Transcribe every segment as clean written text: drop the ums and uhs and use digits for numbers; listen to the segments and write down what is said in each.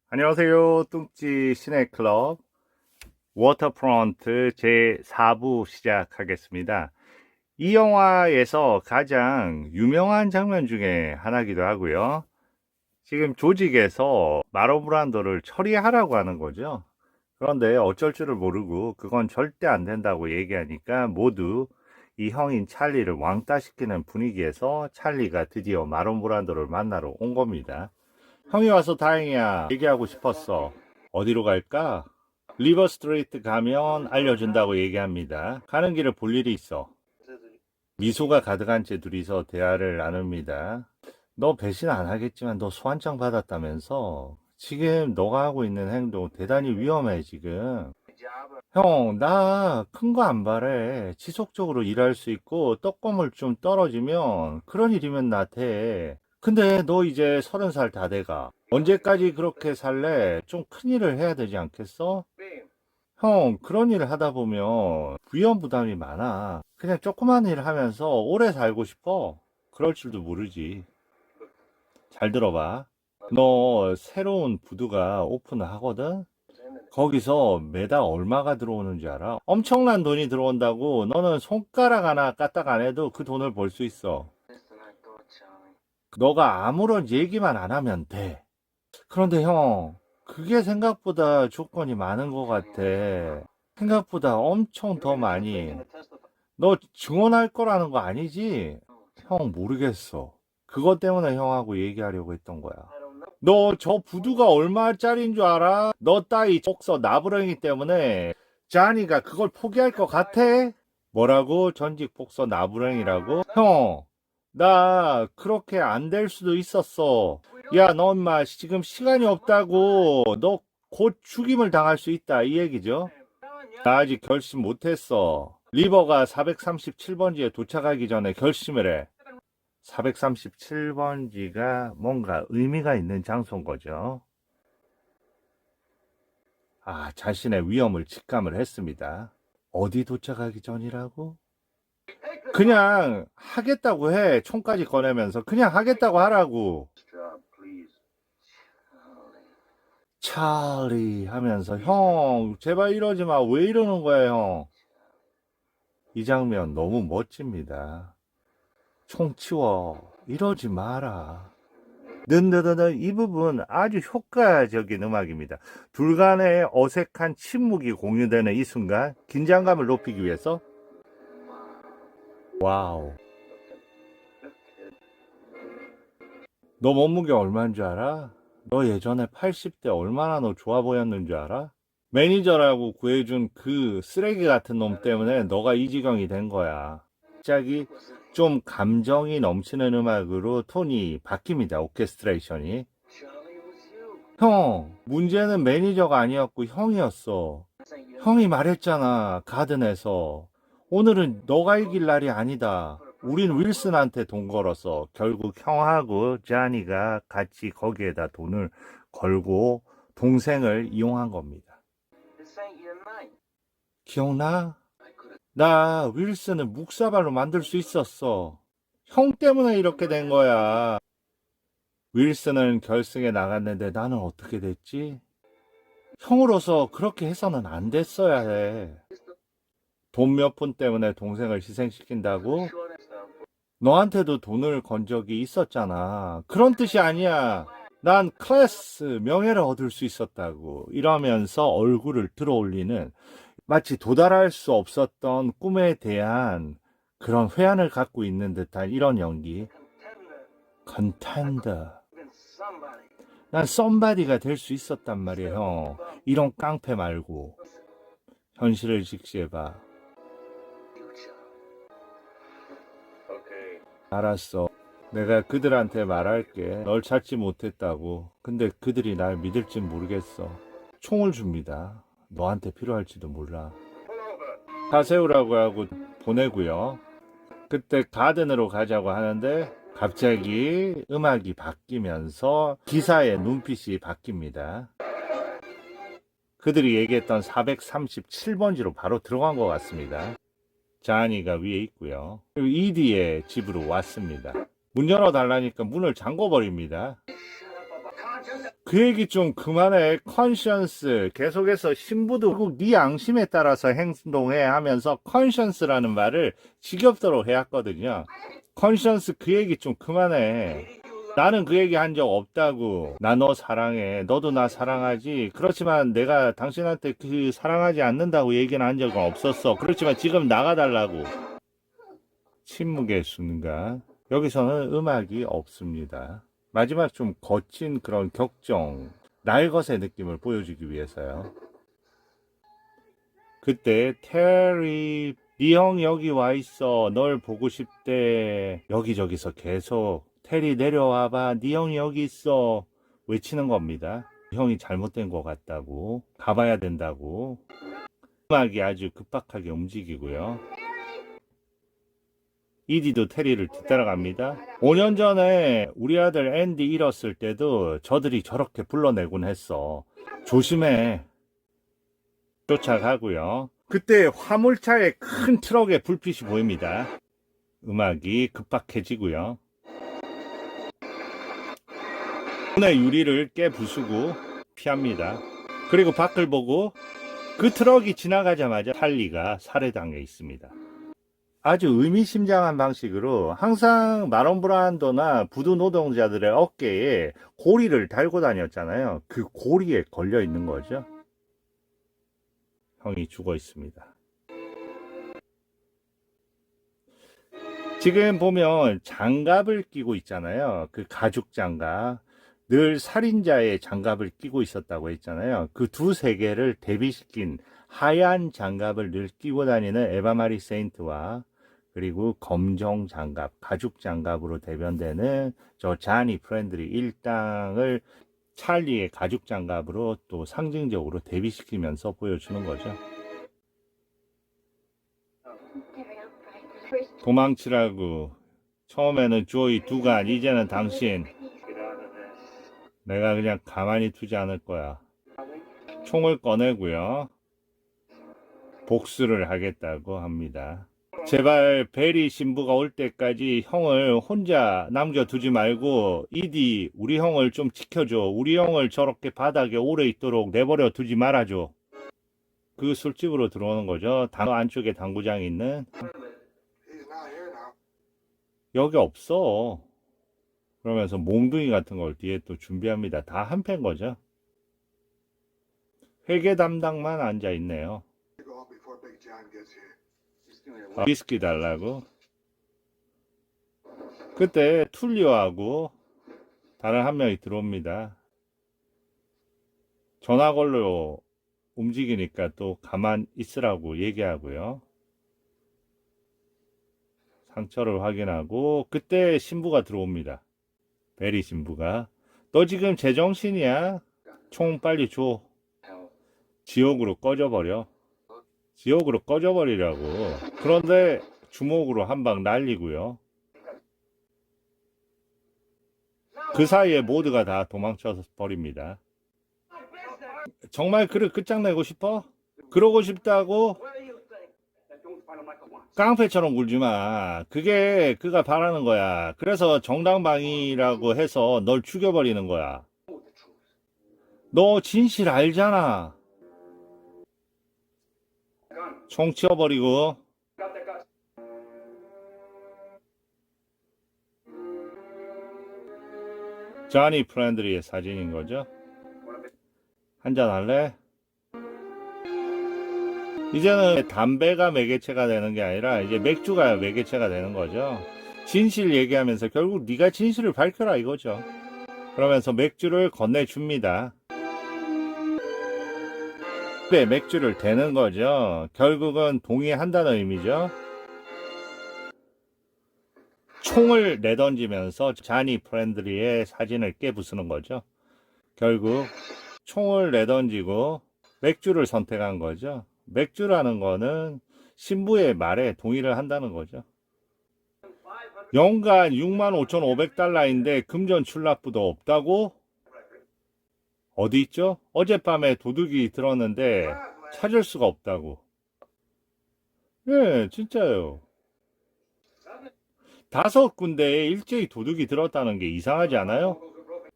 안녕하세요. 뚱찌 시네클럽 워터프론트 제4부 시작하겠습니다. 이 영화에서 가장 유명한 장면 중에 하나이기도 하고요. 지금 조직에서 마론 브란도를 처리하라고 하는 거죠. 그런데 어쩔 줄을 모르고 그건 절대 안 된다고 얘기하니까 모두 이 형인 찰리를 왕따시키는 분위기에서 찰리가 드디어 마론 브란도를 만나러 온 겁니다. 형이 와서 다행이야. 얘기하고 싶었어. 어디로 갈까? 리버 스트리트 가면 알려준다고 얘기합니다. 가는 길에 볼 일이 있어. 미소가 가득한 채 둘이서 대화를 나눕니다. 너 배신 안 하겠지만 너 소환장 받았다면서? 지금 너가 하고 있는 행동 대단히 위험해 지금. 형, 나 큰 거 안 바래. 지속적으로 일할 수 있고 떡고물 좀 떨어지면 그런 일이면 나한테. 근데 너 이제 30살 다 돼가. 언제까지 그렇게 살래? 좀 큰일을 해야 되지 않겠어? 형, 그런 일을 하다 보면 위험 부담이 많아. 그냥 조그만 일 하면서 오래 살고 싶어. 그럴 줄도 모르지. 잘 들어봐. 너 새로운 부두가 오픈을 하거든? 거기서 매달 얼마가 들어오는지 알아? 엄청난 돈이 들어온다고. 너는 손가락 하나 까딱 안 해도 그 돈을 벌 수 있어. 너가 아무런 얘기만 안 하면 돼. 그런데 형, 그게 생각보다 조건이 많은 것 같아. 생각보다 엄청 더 많이. 너 증언할 거라는 거 아니지? 형, 모르겠어. 그것 때문에 형하고 얘기하려고 했던 거야. 너 저 부두가 얼마짜리인 줄 알아? 너 따위 독서 나부랭이 때문에 자니가 그걸 포기할 것 같아? 뭐라고? 전직 복서 나부랭이라고? 형, 나 그렇게 안 될 수도 있었어. 야, 너 엄마 지금 시간이 없다고. 너 곧 죽임을 당할 수 있다. 이 얘기죠. 나 아직 결심 못했어. 리버가 437번지에 도착하기 전에 결심을 해. 437번지가 뭔가 의미가 있는 장소인 거죠. 아, 자신의 위험을 직감을 했습니다. 어디 도착하기 전이라고? 그냥 하겠다고 해. 총까지 꺼내면서 그냥 하겠다고 하라고. 찰리 하면서 형, 제발 이러지 마. 왜 이러는 거야, 형? 이 장면 너무 멋집니다. 총 치워. 이러지 마라. 는느느는 이 부분 아주 효과적인 음악입니다. 둘 간의 어색한 침묵이 공유되는 이 순간 긴장감을 높이기 위해서 와우. 너 몸무게 얼마인 줄 알아? 너 예전에 80대 얼마나 너 좋아 보였는 줄 알아? 매니저라고 구해준 그 쓰레기 같은 놈 때문에 너가 이 지경이 된 거야. 갑자기 좀 감정이 넘치는 음악으로 톤이 바뀝니다. 오케스트레이션이. 형, 문제는 매니저가 아니었고 형이었어. 형이 말했잖아, 가든에서. 오늘은 너가 이길 날이 아니다. 우린 윌슨한테 돈 걸어서 결국 형하고 자니가 같이 거기에다 돈을 걸고 동생을 이용한 겁니다. 기억나? 나 윌슨을 묵사발로 만들 수 있었어. 형 때문에 이렇게 된 거야. 윌슨은 결승에 나갔는데 나는 어떻게 됐지? 형으로서 그렇게 해서는 안 됐어야 해. 돈 몇 푼 때문에 동생을 희생시킨다고? 너한테도 돈을 건 적이 있었잖아. 그런 뜻이 아니야. 난 클래스 명예를 얻을 수 있었다고. 이러면서 얼굴을 들어올리는 마치 도달할 수 없었던 꿈에 대한 그런 회한을 갖고 있는 듯한 이런 연기. 컨텐더. 난 썸바디가 될 수 있었단 말이야, 형. 이런 깡패 말고. 현실을 직시해봐. 알았어. 내가 그들한테 말할게. 널 찾지 못했다고. 근데 그들이 날 믿을진 모르겠어. 총을 줍니다. 너한테 필요할지도 몰라. 다 세우라고 하고 보내고요. 그때 가든으로 가자고 하는데 갑자기 음악이 바뀌면서 기사의 눈빛이 바뀝니다. 그들이 얘기했던 437번지로 바로 들어간 것 같습니다. 자니가 위에 있고요. 그리고 이디의 집으로 왔습니다. 문 열어달라니까 문을 잠궈버립니다. 그 얘기 좀 그만해. 컨션스 계속해서 신부도 결국 네 양심에 따라서 행동해 하면서 컨션스라는 말을 지겹도록 해왔거든요. 컨션스 그 얘기 좀 그만해. 나는 그 얘기 한 적 없다고. 나 너 사랑해. 너도 나 사랑하지. 그렇지만 내가 당신한테 그 사랑하지 않는다고 얘기는 한 적은 없었어. 그렇지만 지금 나가달라고. 침묵의 순간. 여기서는 음악이 없습니다. 마지막 좀 거친 그런 격정, 날것의 느낌을 보여주기 위해서요. 그때 테리, 네 형 여기 와 있어. 널 보고 싶대. 여기저기서 계속 테리 내려와봐. 네 형이 여기 있어. 외치는 겁니다. 형이 잘못된 것 같다고. 가봐야 된다고. 음악이 아주 급박하게 움직이고요. 이디도 테리를 뒤따라갑니다. 5년 전에 우리 아들 앤디 잃었을 때도 저들이 저렇게 불러내곤 했어. 조심해. 쫓아가고요. 그때 화물차의 큰 트럭에 불빛이 보입니다. 음악이 급박해지고요. 문의 유리를 깨부수고 피합니다. 그리고 밖을 보고 그 트럭이 지나가자마자 찰리가 살해당해 있습니다. 아주 의미심장한 방식으로 항상 마론 브란도나 부두 노동자들의 어깨에 고리를 달고 다녔잖아요. 그 고리에 걸려 있는 거죠. 형이 죽어 있습니다. 지금 보면 장갑을 끼고 있잖아요. 그 가죽 장갑. 늘 살인자의 장갑을 끼고 있었다고 했잖아요. 그 두세 개를 대비시킨 하얀 장갑을 늘 끼고 다니는 에바 마리 세인트와 그리고 검정 장갑, 가죽 장갑으로 대변되는 저 자니 프렌들리 일당을 찰리의 가죽 장갑으로 또 상징적으로 대비시키면서 보여주는 거죠. 도망치라고. 처음에는 조이 두간, 이제는 당신. 내가 그냥 가만히 두지 않을 거야. 총을 꺼내고요. 복수를 하겠다고 합니다. 제발 베리 신부가 올 때까지 형을 혼자 남겨두지 말고 이디 우리 형을 좀 지켜줘. 우리 형을 저렇게 바닥에 오래 있도록 내버려 두지 말아줘. 그 술집으로 들어오는 거죠. 당 안쪽에 당구장이 있는. 여기 없어. 그러면서 몽둥이 같은 걸 뒤에 또 준비합니다. 다 한패인 거죠. 회계 담당만 앉아 있네요. 위스키 달라고. 그때 툴리오하고 다른 한 명이 들어옵니다. 전화 걸로 움직이니까 또 가만 있으라고 얘기하고요. 상처를 확인하고 그때 신부가 들어옵니다. 베리 신부가. 너 지금 제정신이야? 총 빨리 줘. 지옥으로 꺼져버려. 지옥으로 꺼져버리라고. 그런데 주먹으로 한 방 날리고요. 그 사이에 모두가 다 도망쳐 버립니다. 정말 그를 끝장내고 싶어? 그러고 싶다고? 깡패처럼 굴지 마. 그게 그가 바라는 거야. 그래서 정당방위라고 해서 널 죽여버리는 거야. 너 진실 알잖아. 총 치워버리고. 자니 프렌들리의 사진인 거죠. 한잔 할래? 이제는 담배가 매개체가 되는 게 아니라 이제 맥주가 매개체가 되는 거죠. 진실 얘기하면서 결국 네가 진실을 밝혀라 이거죠. 그러면서 맥주를 건네줍니다. 네, 맥주를 대는 거죠. 결국은 동의한다는 의미죠. 총을 내던지면서 자니 프렌들리의 사진을 깨부수는 거죠. 결국 총을 내던지고 맥주를 선택한 거죠. 맥주라는 거는 신부의 말에 동의를 한다는 거죠. 연간 65,500달러인데 금전 출납부도 없다고? 어디 있죠? 어젯밤에 도둑이 들었는데 찾을 수가 없다고. 예, 진짜요. 5군데에 일제히 도둑이 들었다는 게 이상하지 않아요?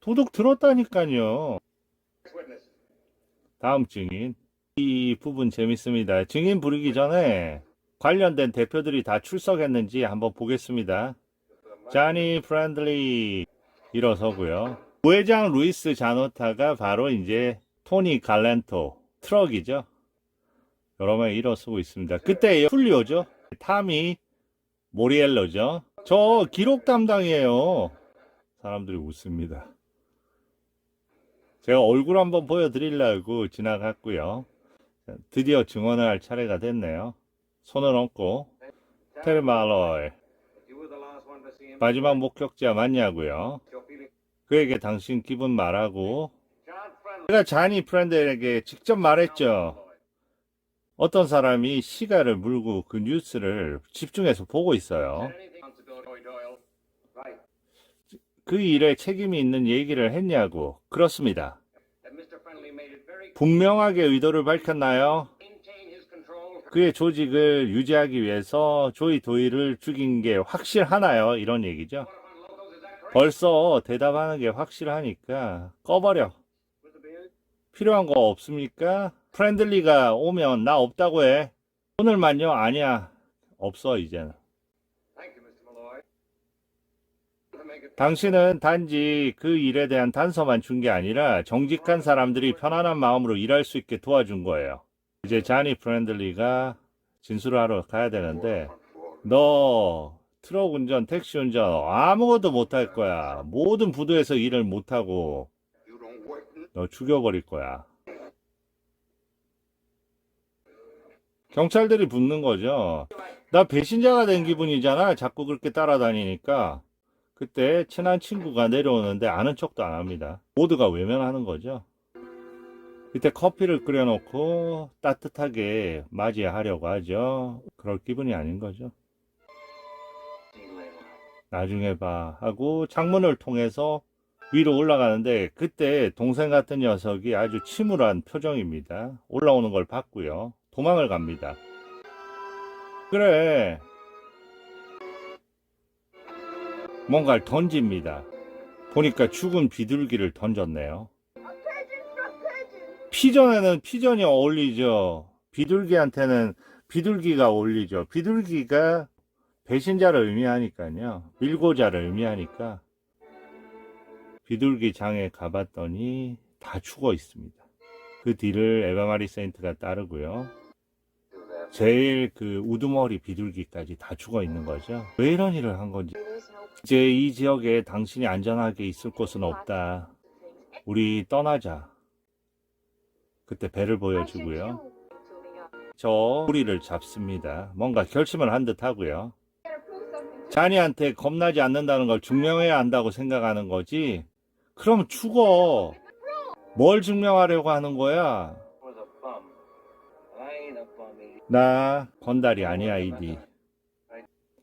도둑 들었다니까요. 다음 증인. 이 부분 재밌습니다. 증인 부르기 전에 관련된 대표들이 다 출석했는지 한번 보겠습니다. 자니 프렌들리 일어서고요. 부회장 루이스 자노타가 바로 이제 토니 갈렌토 트럭이죠. 여러 명이 일어서고 있습니다. 그때 훌리오죠. 타미 모리엘로죠. 저 기록 담당이에요. 사람들이 웃습니다. 제가 얼굴 한번 보여드리려고 지나갔고요. 드디어 증언을 할 차례가 됐네요. 손을 얹고 텔말로이 마지막 목격자 맞냐고요. 그에게 당신 기분 말하고 제가 자니 프렌드에게 직접 말했죠. 어떤 사람이 시가를 물고 그 뉴스를 집중해서 보고 있어요. 그 일에 책임이 있는 얘기를 했냐고. 그렇습니다. 분명하게 의도를 밝혔나요? 그의 조직을 유지하기 위해서 조이 도일을 죽인 게 확실하나요? 이런 얘기죠. 벌써 대답하는 게 확실하니까 꺼버려. 필요한 거 없습니까? 프렌들리가 오면 나 없다고 해. 오늘만요? 아니야. 없어 이제는. 당신은 단지 그 일에 대한 단서만 준 게 아니라 정직한 사람들이 편안한 마음으로 일할 수 있게 도와준 거예요. 이제 자니 프렌들리가 진술을 하러 가야 되는데 너 트럭 운전, 택시 운전 아무것도 못할 거야. 모든 부두에서 일을 못하고 너 죽여버릴 거야. 경찰들이 붙는 거죠. 나 배신자가 된 기분이잖아. 자꾸 그렇게 따라다니니까. 그때 친한 친구가 내려오는데 아는 척도 안 합니다. 모두가 외면하는 거죠. 그때 커피를 끓여놓고 따뜻하게 맞이하려고 하죠. 그럴 기분이 아닌 거죠. 나중에 봐 하고 창문을 통해서 위로 올라가는데 그때 동생 같은 녀석이 아주 침울한 표정입니다. 올라오는 걸 봤고요. 도망을 갑니다. 그래. 뭔가를 던집니다. 보니까 죽은 비둘기를 던졌네요. 피전에는 피전이 어울리죠. 비둘기한테는 비둘기가 어울리죠. 비둘기가 배신자를 의미하니까요. 밀고자를 의미하니까 비둘기 장에 가봤더니 다 죽어 있습니다. 그 뒤를 에바마리 세인트가 따르고요. 제일 그 우두머리 비둘기까지 다 죽어 있는 거죠. 왜 이런 일을 한 건지. 이제 이 지역에 당신이 안전하게 있을 곳은 없다. 우리 떠나자. 그때 배를 보여주고요. 저 우리를 잡습니다. 뭔가 결심을 한 듯 하고요. 자니한테 겁나지 않는다는 걸 증명해야 한다고 생각하는 거지. 그럼 죽어. 뭘 증명하려고 하는 거야? 나 건달이 아니야, 이디.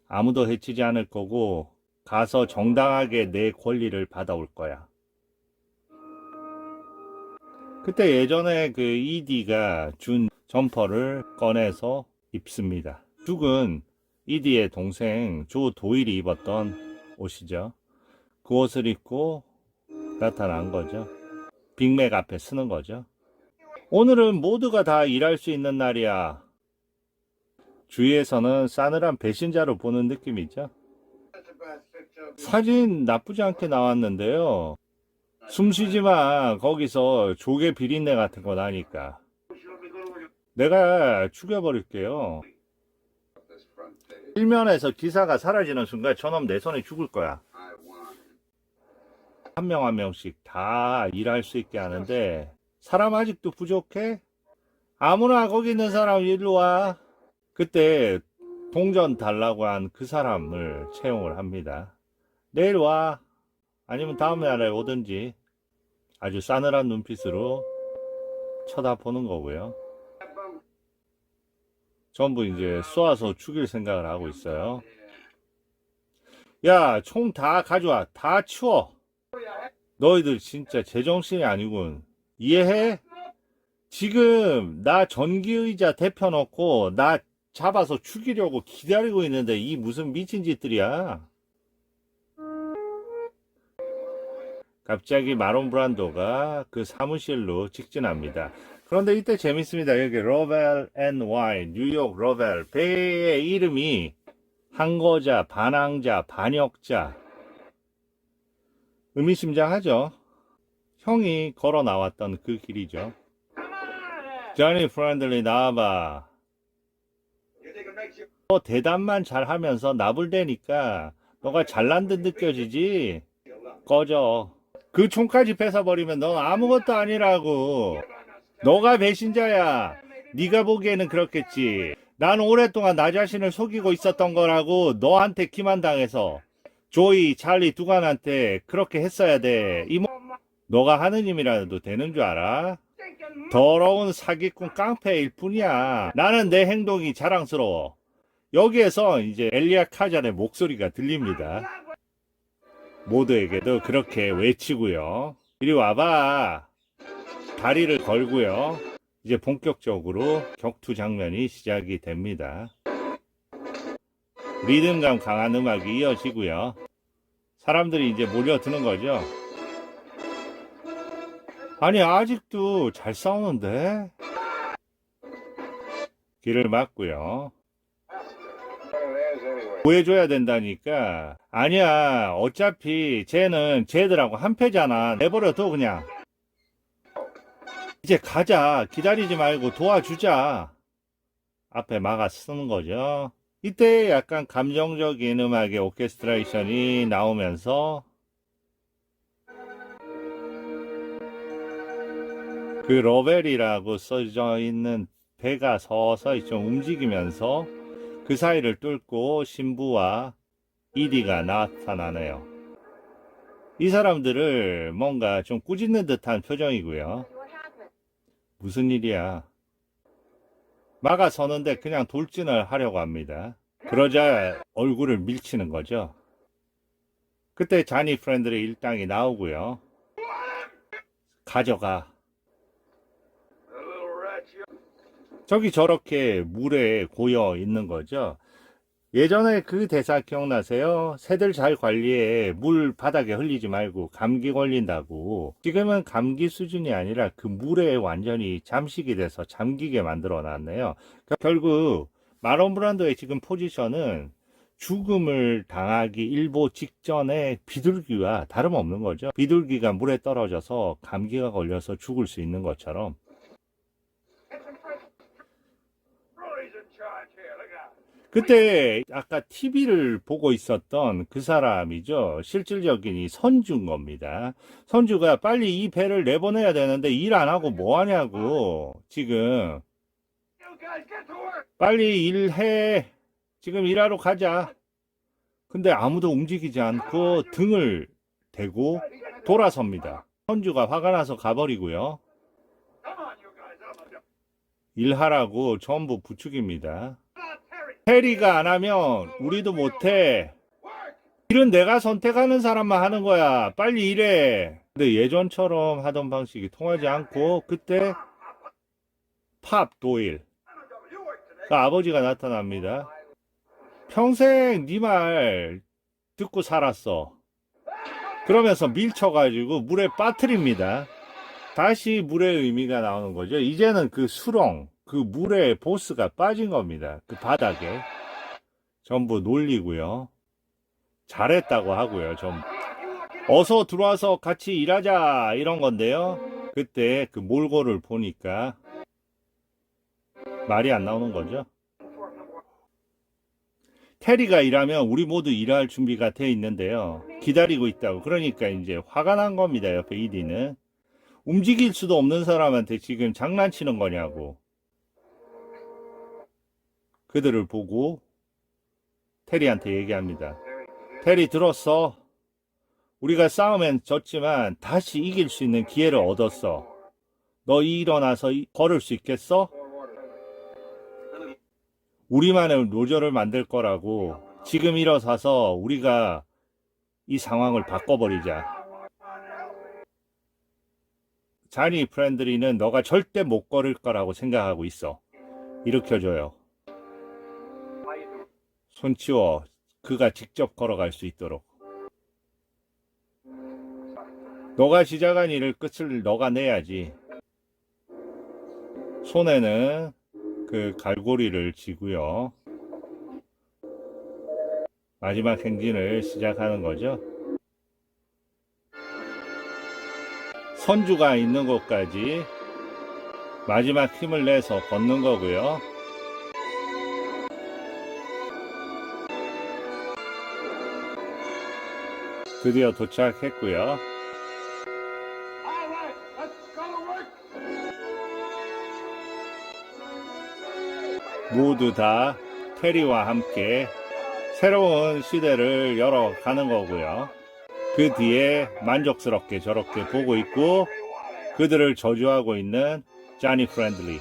아무도 해치지 않을 거고 가서 정당하게 내 권리를 받아올 거야. 그때 예전에 그 이디가 준 점퍼를 꺼내서 입습니다. 죽은 이디의 동생 조 도일이 입었던 옷이죠. 그 옷을 입고 나타난 거죠. 빅맥 앞에 쓰는 거죠. 오늘은 모두가 다 일할 수 있는 날이야. 주위에서는 싸늘한 배신자로 보는 느낌이죠. 사진 나쁘지 않게 나왔는데요. 숨쉬지 마. 거기서 조개 비린내 같은 거 나니까. 내가 죽여버릴게요. 일면에서 기사가 사라지는 순간 저놈 내 손에 죽을 거야. 한 명 한 명씩 다 일할 수 있게 하는데 사람 아직도 부족해? 아무나 거기 있는 사람 일로 와. 그때 동전 달라고 한 그 사람을 채용을 합니다. 내일 와. 아니면 다음 날에 오든지. 아주 싸늘한 눈빛으로 쳐다보는 거고요. 전부 이제 쏘아서 죽일 생각을 하고 있어요. 야, 총 다 가져와. 다 치워. 너희들 진짜 제정신이 아니군. 이해해? 지금 나 전기의자 데펴놓고 나 잡아서 죽이려고 기다리고 있는데 이 무슨 미친 짓들이야. 갑자기 마론 브란도가 그 사무실로 직진합니다. 그런데 이때 재밌습니다. 여기 러벨 앤 와인, 뉴욕 러벨. 배의 이름이 항거자, 반항자, 반역자. 의미심장하죠. 형이 걸어 나왔던 그 길이죠. 조니 프렌들리 나와봐. 너 대답만 잘하면서 나불대니까 너가 잘난 듯 느껴지지? 꺼져. 그 총까지 뺏어버리면 너 아무것도 아니라고. 너가 배신자야. 네가 보기에는 그렇겠지. 난 오랫동안 나 자신을 속이고 있었던 거라고. 너한테 기만당해서 조이, 찰리, 두간한테 그렇게 했어야 돼. 너가 하느님이라도 되는 줄 알아? 더러운 사기꾼 깡패일 뿐이야. 나는 내 행동이 자랑스러워. 여기에서 이제 엘리야 카잔의 목소리가 들립니다. 모두에게도 그렇게 외치고요. 이리 와봐. 다리를 걸고요. 이제 본격적으로 격투 장면이 시작이 됩니다. 리듬감 강한 음악이 이어지고요. 사람들이 이제 몰려드는 거죠. 아니 아직도 잘 싸우는데? 길을 막고요. 구해줘야 된다니까. 아니야 어차피 쟤는 쟤들하고 한패잖아. 내버려둬 그냥. 이제 가자. 기다리지 말고 도와주자. 앞에 막아 쓰는 거죠. 이때 약간 감정적인 음악의 오케스트레이션이 나오면서 그 러벨이라고 써져 있는 배가 서서히 좀 움직이면서 그 사이를 뚫고 신부와 이디가 나타나네요. 이 사람들을 뭔가 좀 꾸짖는 듯한 표정이고요. 무슨 일이야? 막아서는데 그냥 돌진을 하려고 합니다. 그러자 얼굴을 밀치는 거죠. 그때 자니 프렌들의 일당이 나오고요. 가져가. 저기 저렇게 물에 고여 있는 거죠. 예전에 그 대사 기억나세요? 새들 잘 관리해. 물 바닥에 흘리지 말고 감기 걸린다고. 지금은 감기 수준이 아니라 그 물에 완전히 잠식이 돼서 잠기게 만들어 놨네요. 그러니까 결국 마론 브란도의 지금 포지션은 죽음을 당하기 일보 직전에 비둘기와 다름없는 거죠. 비둘기가 물에 떨어져서 감기가 걸려서 죽을 수 있는 것처럼. 그때 아까 TV를 보고 있었던 그 사람이죠. 실질적인 이 선주인 겁니다. 선주가 빨리 이 배를 내보내야 되는데 일 안 하고 뭐 하냐고. 지금 빨리 일해. 지금 일하러 가자. 근데 아무도 움직이지 않고 등을 대고 돌아섭니다. 선주가 화가 나서 가버리고요. 일하라고 전부 부축입니다. 테리가 안 하면 우리도 못해. 일은 내가 선택하는 사람만 하는 거야. 빨리 일해. 근데 예전처럼 하던 방식이 통하지 않고 그때 팝 도일 그 아버지가 나타납니다. 평생 네 말 듣고 살았어. 그러면서 밀쳐가지고 물에 빠뜨립니다. 다시 물의 의미가 나오는 거죠. 이제는 그 수렁, 그 물의 보스가 빠진 겁니다. 그 바닥에 전부 놀리고요. 잘했다고 하고요. 좀 어서 들어와서 같이 일하자 이런 건데요. 그때 그 몰골을 보니까 말이 안 나오는 거죠. 테리가 일하면 우리 모두 일할 준비가 돼 있는데요. 기다리고 있다고. 그러니까 이제 화가 난 겁니다. 옆에 이디는. 움직일 수도 없는 사람한테 지금 장난치는 거냐고. 그들을 보고 테리한테 얘기합니다. 테리 들었어? 우리가 싸움엔 졌지만 다시 이길 수 있는 기회를 얻었어. 너 일어나서 걸을 수 있겠어? 우리만의 노조를 만들 거라고. 지금 일어서서 우리가 이 상황을 바꿔버리자. 자니 프렌들리는 너가 절대 못 걸을 거라고 생각하고 있어. 일으켜줘요. 손 치워. 그가 직접 걸어갈 수 있도록. 너가 시작한 일을 끝을 너가 내야지. 손에는 그 갈고리를 쥐고요. 마지막 행진을 시작하는 거죠. 선주가 있는 곳까지 마지막 힘을 내서 걷는 거고요. 드디어 도착했고요. 모두 다 테리와 함께 새로운 시대를 열어가는 거고요. 그 뒤에 만족스럽게 저렇게 보고 있고 그들을 저주하고 있는 자니 프렌들리.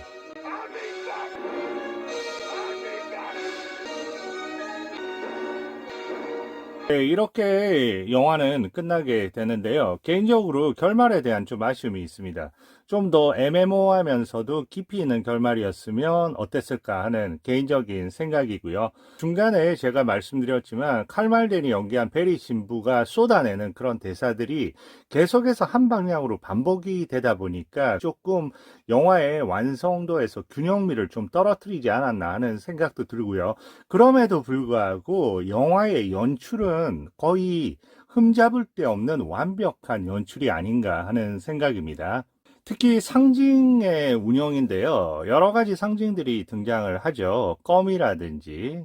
네, 이렇게 영화는 끝나게 되는데요. 개인적으로 결말에 대한 좀 아쉬움이 있습니다. 좀 더 애매모호하면서도 깊이 있는 결말이었으면 어땠을까 하는 개인적인 생각이고요. 중간에 제가 말씀드렸지만 칼말덴이 연기한 베리 신부가 쏟아내는 그런 대사들이 계속해서 한 방향으로 반복이 되다 보니까 조금 영화의 완성도에서 균형미를 좀 떨어뜨리지 않았나 하는 생각도 들고요. 그럼에도 불구하고 영화의 연출은 거의 흠잡을 데 없는 완벽한 연출이 아닌가 하는 생각입니다. 특히 상징의 운영인데요. 여러 가지 상징들이 등장을 하죠. 껌이라든지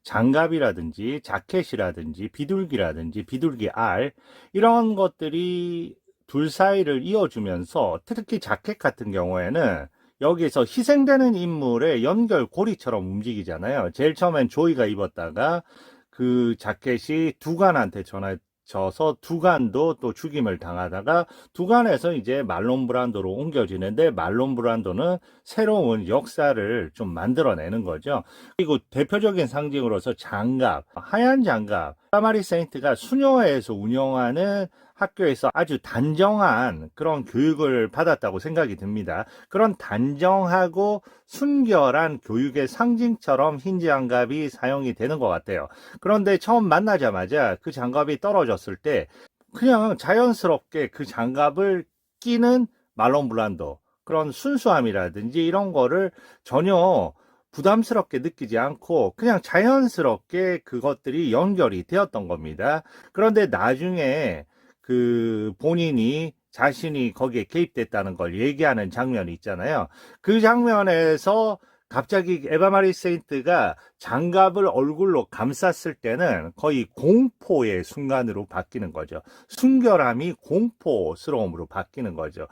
장갑이라든지 자켓이라든지 비둘기라든지 비둘기 알 이런 것들이 둘 사이를 이어주면서 특히 자켓 같은 경우에는 여기서 희생되는 인물의 연결고리처럼 움직이잖아요. 제일 처음엔 조이가 입었다가 그 자켓이 두간한테 전해져서 두간도 또 죽임을 당하다가 두간에서 이제 말론 브란도로 옮겨지는데 말론 브란도는 새로운 역사를 좀 만들어내는 거죠. 그리고 대표적인 상징으로서 장갑, 하얀 장갑, 사마리 세인트가 수녀회에서 운영하는 학교에서 아주 단정한 그런 교육을 받았다고 생각이 듭니다. 그런 단정하고 순결한 교육의 상징처럼 흰 장갑이 사용이 되는 것 같아요. 그런데 처음 만나자마자 그 장갑이 떨어졌을 때 그냥 자연스럽게 그 장갑을 끼는 말론 브란도, 그런 순수함이라든지 이런 거를 전혀 부담스럽게 느끼지 않고 그냥 자연스럽게 그것들이 연결이 되었던 겁니다. 그런데 나중에 그 본인이 자신이 거기에 개입됐다는 걸 얘기하는 장면이 있잖아요. 그 장면에서 갑자기 에바 마리 세인트가 장갑을 얼굴로 감쌌을 때는 거의 공포의 순간으로 바뀌는 거죠. 순결함이 공포스러움으로 바뀌는 거죠.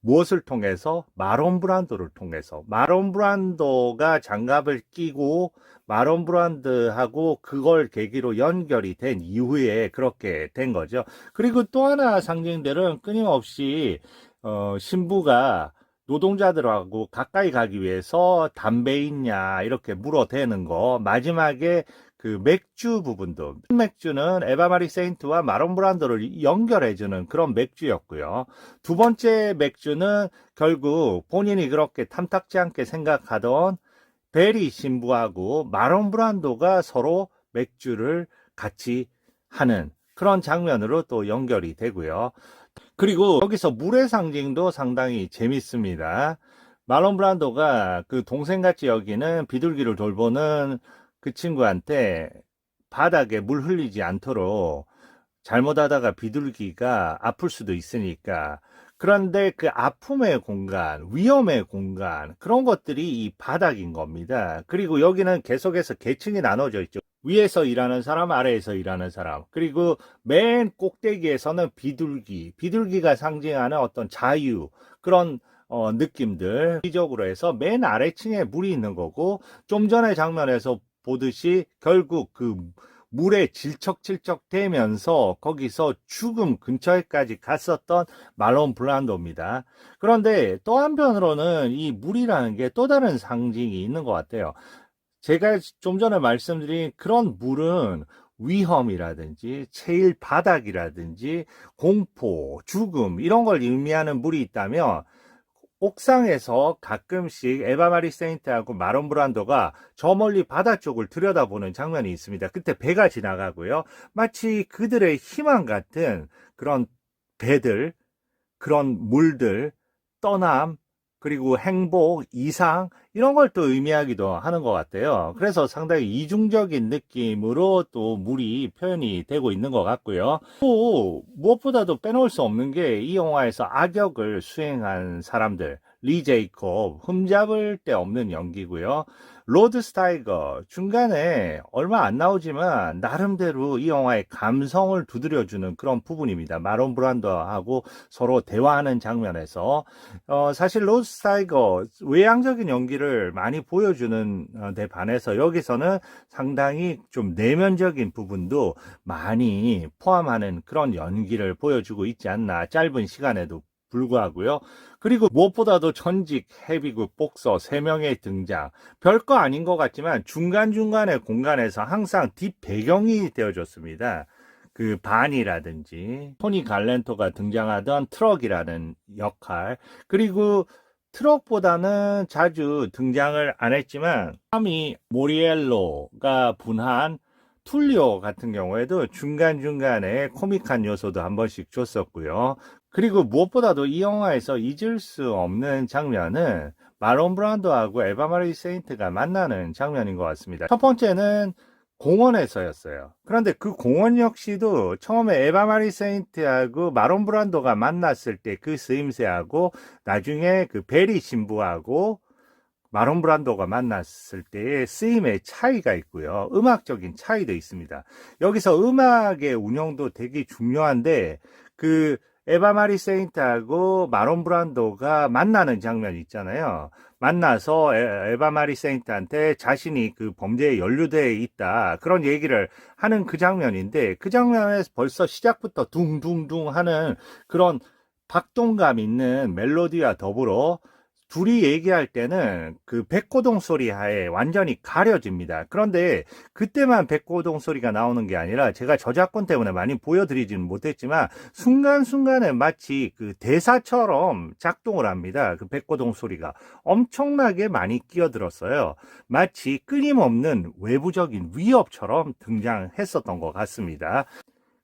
무엇을 통해서? 마론 브란도를 통해서. 마론 브란도가 장갑을 끼고 마론 브란드하고 그걸 계기로 연결이 된 이후에 그렇게 된 거죠. 그리고 또 하나 상징들은 끊임없이 신부가 노동자들하고 가까이 가기 위해서 담배 있냐 이렇게 물어대는 거, 마지막에 그 맥주 부분도, 맥주는 에바 마리 세인트와 마론 브란도를 연결해주는 그런 맥주였고요. 두 번째 맥주는 결국 본인이 그렇게 탐탁지 않게 생각하던 베리 신부하고 마론 브란도가 서로 맥주를 같이 하는 그런 장면으로 또 연결이 되고요. 그리고 여기서 물의 상징도 상당히 재밌습니다. 마론 브란도가 그 동생같이 여기는 비둘기를 돌보는 그 친구한테 바닥에 물 흘리지 않도록, 잘못하다가 비둘기가 아플 수도 있으니까. 그런데 그 아픔의 공간, 위험의 공간, 그런 것들이 이 바닥인 겁니다. 그리고 여기는 계속해서 계층이 나눠져 있죠. 위에서 일하는 사람, 아래에서 일하는 사람. 그리고 맨 꼭대기에서는 비둘기가 상징하는 어떤 자유, 그런 느낌들. 기적으로 해서 맨 아래층에 물이 있는 거고, 좀 전에 장면에서 보듯이 결국 그 물에 질척질척 되면서 거기서 죽음 근처에까지 갔었던 말론 브란도입니다. 그런데 또 한편으로는 이 물이라는 게 또 다른 상징이 있는 것 같아요. 제가 좀 전에 말씀드린 그런 물은 위험이라든지 제일 바닥이라든지 공포, 죽음 이런 걸 의미하는 물이 있다면, 옥상에서 가끔씩 에바 마리 세인트하고 마론 브란도가 저 멀리 바다 쪽을 들여다보는 장면이 있습니다. 그때 배가 지나가고요. 마치 그들의 희망 같은 그런 배들, 그런 물들, 떠남, 그리고 행복, 이상 이런 걸 또 의미하기도 하는 것 같아요. 그래서 상당히 이중적인 느낌으로 또 물이 표현이 되고 있는 것 같고요. 또 무엇보다도 빼놓을 수 없는 게 이 영화에서 악역을 수행한 사람들, 리 제이콥, 흠잡을 데 없는 연기고요. 로드 스타이거 중간에 얼마 안 나오지만 나름대로 이 영화의 감성을 두드려주는 그런 부분입니다. 마론 브란도하고 서로 대화하는 장면에서 사실 로드 스타이거 외향적인 연기를 많이 보여주는 데 반해서 여기서는 상당히 좀 내면적인 부분도 많이 포함하는 그런 연기를 보여주고 있지 않나, 짧은 시간에도 불구하고요. 그리고 무엇보다도 전직 헤비급 복서 3명의 등장. 별거 아닌 것 같지만 중간중간의 공간에서 항상 뒷배경이 되어줬습니다. 그 반이라든지 토니 갈렌토가 등장하던 트럭이라는 역할, 그리고 트럭보다는 자주 등장을 안 했지만 타미 모리엘로가 분한 툴리오 같은 경우에도 중간중간에 코믹한 요소도 한 번씩 줬었고요. 그리고 무엇보다도 이 영화에서 잊을 수 없는 장면은 마론 브란도하고 에바 마리 세인트가 만나는 장면인 것 같습니다. 첫 번째는 공원에서였어요. 그런데 그 공원 역시도 처음에 에바 마리 세인트하고 마론 브란도가 만났을 때 그 쓰임새하고 나중에 그 베리 신부하고 마론 브란도가 만났을 때의 쓰임의 차이가 있고요. 음악적인 차이도 있습니다. 여기서 음악의 운영도 되게 중요한데 그 에바 마리 세인트하고 마론 브란도가 만나는 장면 있잖아요. 만나서 에바 마리 세인트한테 자신이 그 범죄에 연루되어 있다, 그런 얘기를 하는 그 장면인데, 그 장면에서 벌써 시작부터 둥둥둥 하는 그런 박동감 있는 멜로디와 더불어 둘이 얘기할 때는 그 백고동 소리 하에 완전히 가려집니다. 그런데 그때만 백고동 소리가 나오는 게 아니라 제가 저작권 때문에 많이 보여드리지는 못했지만 순간순간에 마치 그 대사처럼 작동을 합니다. 그 백고동 소리가 엄청나게 많이 끼어들었어요. 마치 끊임없는 외부적인 위협처럼 등장했었던 것 같습니다.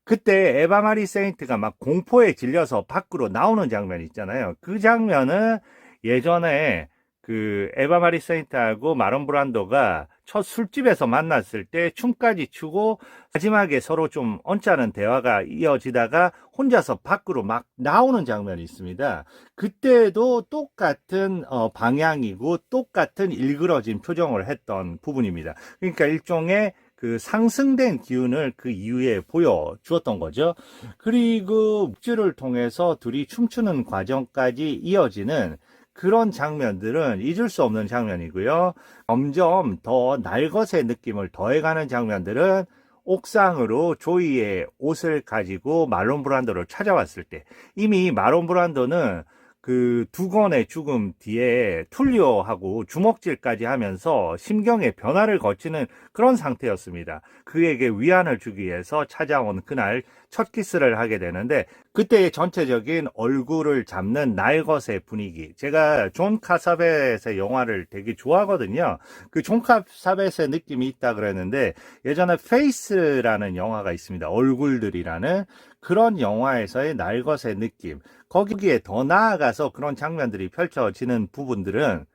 그때 에바 마리 세인트가 막 공포에 질려서 밖으로 나오는 장면 있잖아요. 그 장면은 예전에 그 에바 마리 세인트하고 마론 브란도가 첫 술집에서 만났을 때 춤까지 추고 마지막에 서로 좀 언짢은 대화가 이어지다가 혼자서 밖으로 막 나오는 장면이 있습니다. 그때도 똑같은 방향이고 똑같은 일그러진 표정을 했던 부분입니다. 그러니까 일종의 그 상승된 기운을 그 이후에 보여주었던 거죠. 그리고 묵주를 통해서 둘이 춤추는 과정까지 이어지는 그런 장면들은 잊을 수 없는 장면이고요. 점점 더 날것의 느낌을 더해가는 장면들은 옥상으로 조이의 옷을 가지고 마론 브란도를 찾아왔을 때, 이미 마론 브란도는 그 두건의 죽음 뒤에 툴리오하고 주먹질까지 하면서 심경의 변화를 거치는 그런 상태였습니다. 그에게 위안을 주기 위해서 찾아온 그날 첫 키스를 하게 되는데, 그때의 전체적인 얼굴을 잡는 날것의 분위기, 제가 존 카사벳의 영화를 되게 좋아하거든요. 그 존 카사벳의 느낌이 있다 그랬는데, 예전에 페이스라는 영화가 있습니다. 얼굴들이라는 그런 영화에서의 날것의 느낌, 거기에 더 나아가서 그런 장면들이 펼쳐지는 부분들은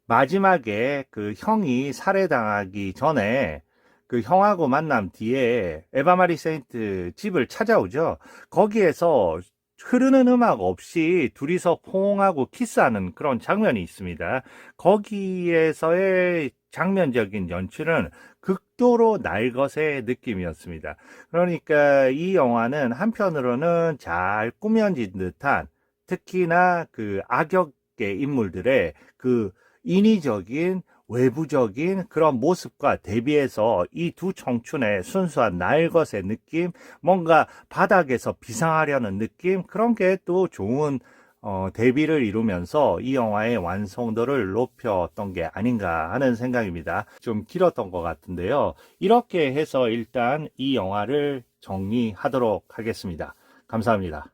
마지막에 그 형이 살해당하기 전에 그 형하고 만남 뒤에 에바 마리 세인트 집을 찾아오죠. 거기에서 흐르는 음악 없이 둘이서 포옹하고 키스하는 그런 장면이 있습니다. 거기에서의 장면적인 연출은 극도로 날것의 느낌이었습니다. 그러니까 이 영화는 한편으로는 잘 꾸며진 듯한, 특히나 그 악역의 인물들의 그 인위적인 외부적인 그런 모습과 대비해서 이 두 청춘의 순수한 날것의 느낌, 뭔가 바닥에서 비상하려는 느낌, 그런 게 또 좋은 대비를 이루면서 이 영화의 완성도를 높였던 게 아닌가 하는 생각입니다. 좀 길었던 것 같은데요. 이렇게 해서 일단 이 영화를 정리하도록 하겠습니다. 감사합니다.